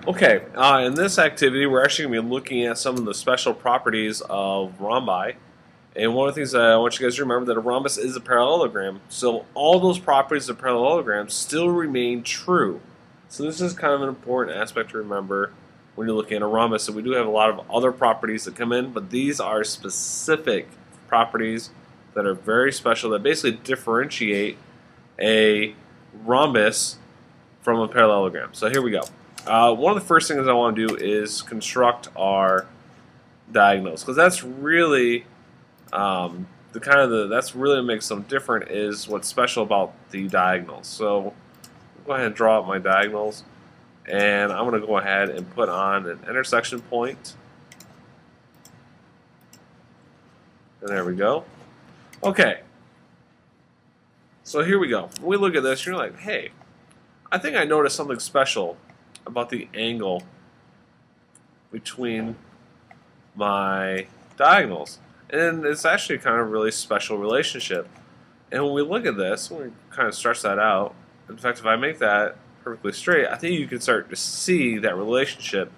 Okay, in this activity, we're actually going to be looking at some of the special properties of rhombi. And one of the things that I want you guys to remember that a rhombus is a parallelogram. So all those properties of parallelograms still remain true. So this is kind of an important aspect to remember when you're looking at a rhombus. So we do have a lot of other properties that come in, but these are specific properties that are very special that basically differentiate a rhombus from a parallelogram. So here we go. One of the first things I want to do is construct our diagonals, because that's really that's really what makes them different, is what's special about the diagonals. So I'll go ahead and draw out my diagonals, and I'm going to go ahead and put on an intersection point. And there we go. Okay. So here we go. When we look at this, you're like, hey, I think I noticed something special about the angle between my diagonals. And it's actually kind of a really special relationship. And when we look at this, when we kind of stretch that out, in fact, if I make that perfectly straight, I think you can start to see that relationship.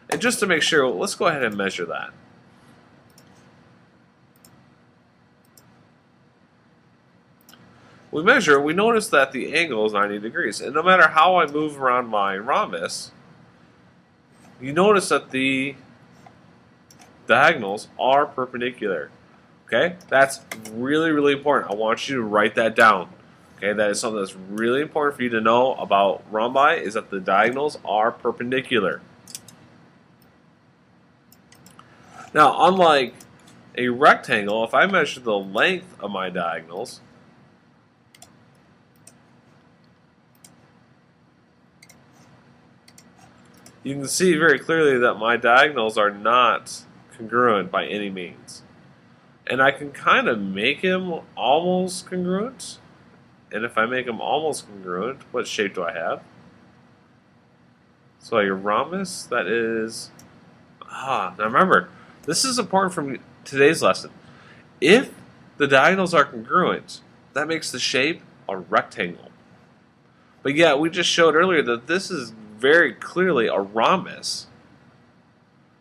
And just to make sure, let's go ahead and measure that. We measure, we notice that the angle is 90 degrees. And no matter how I move around my rhombus, you notice that the diagonals are perpendicular. Okay? That's really, really important. I want you to write that down. Okay? That is something that's really important for you to know about rhombi, is that the diagonals are perpendicular. Now, unlike a rectangle, if I measure the length of my diagonals, you can see very clearly that my diagonals are not congruent by any means. And I can kind of make them almost congruent. And if I make them almost congruent, what shape do I have? So your rhombus, that is... now remember, this is important from today's lesson. If the diagonals are congruent, that makes the shape a rectangle. But yeah, we just showed earlier that this is very clearly a rhombus,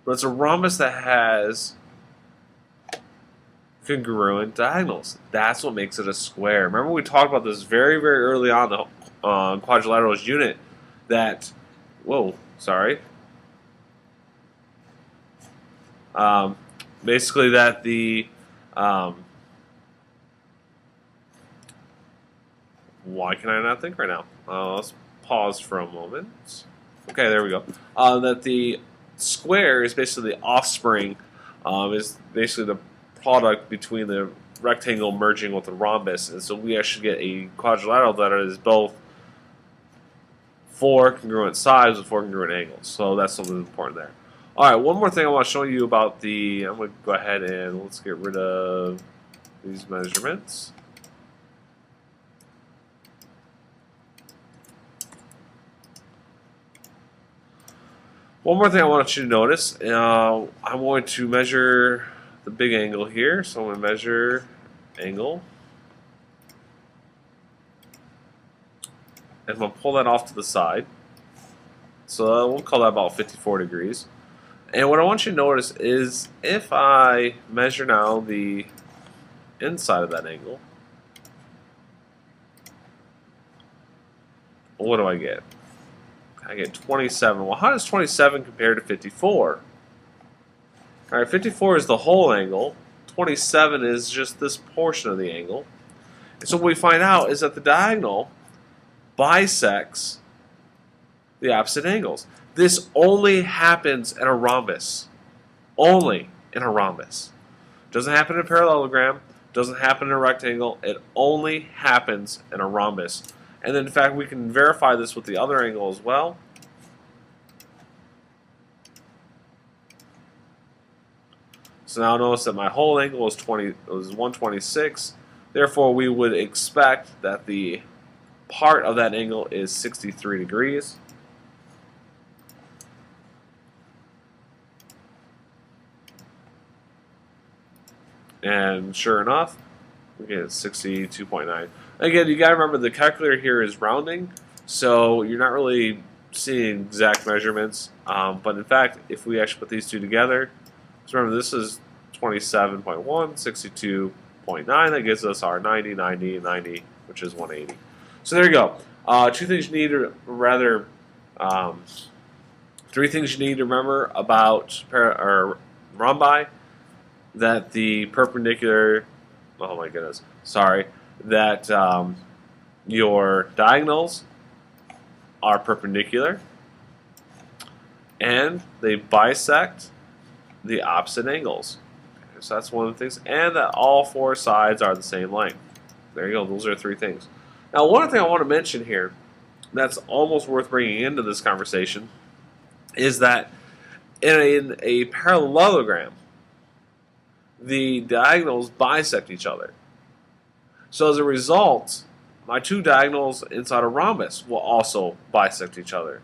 but it's a rhombus that has congruent diagonals. That's what makes it a square. Remember, we talked about this very, very early on the quadrilaterals unit, that, basically that the, why can I not think right now? Let's pause for a moment. Okay, there we go. That the square is basically the offspring, is basically the product between the rectangle merging with the rhombus, and so we actually get a quadrilateral that is both four congruent sides with four congruent angles. So that's something important there. All right, one more thing I want to show you about the. I'm going to go ahead and let's get rid of these measurements. One more thing I want you to notice, I'm going to measure the big angle here, so I'm going to measure angle. And I'm going to pull that off to the side. So we'll call that about 54 degrees. And what I want you to notice is if I measure now the inside of that angle, what do I get? I get 27. Well, how does 27 compare to 54? All right, 54 is the whole angle. 27 is just this portion of the angle. And so what we find out is that the diagonal bisects the opposite angles. This only happens in a rhombus. Only in a rhombus. Doesn't happen in a parallelogram. Doesn't happen in a rectangle. It only happens in a rhombus. And then, in fact, we can verify this with the other angle as well. So now notice that my whole angle is 126. Therefore, we would expect that the part of that angle is 63 degrees. And sure enough, we get 62.9. Again, you got to remember the calculator here is rounding, so you're not really see exact measurements, but in fact, if we actually put these two together, because remember this is 27.1, 62.9, that gives us our 90, 90, 90, which is 180. So there you go. Two things you need to, rather, three things you need to remember about rhombi: that the perpendicular, oh my goodness, sorry, that your diagonals are perpendicular, and they bisect the opposite angles. Okay, so that's one of the things, and that all four sides are the same length. There you go. Those are three things. Now, one thing I want to mention here that's almost worth bringing into this conversation is that in a parallelogram, the diagonals bisect each other. So as a result, my two diagonals inside a rhombus will also bisect each other.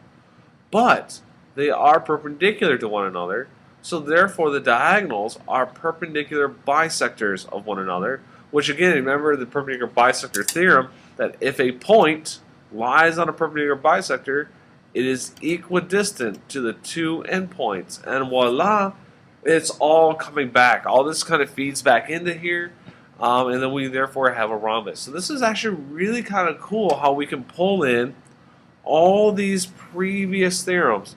But they are perpendicular to one another, so therefore the diagonals are perpendicular bisectors of one another, which again, remember the perpendicular bisector theorem, that if a point lies on a perpendicular bisector, it is equidistant to the two endpoints. And voila, it's all coming back. All this kind of feeds back into here. And then we therefore have a rhombus. So this is actually really kind of cool how we can pull in all these previous theorems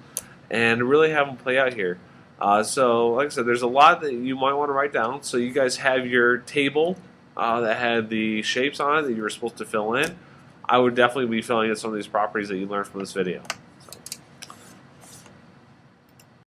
and really have them play out here. So like I said, there's a lot that you might want to write down. So you guys have your table that had the shapes on it that you were supposed to fill in. I would definitely be filling in some of these properties that you learned from this video.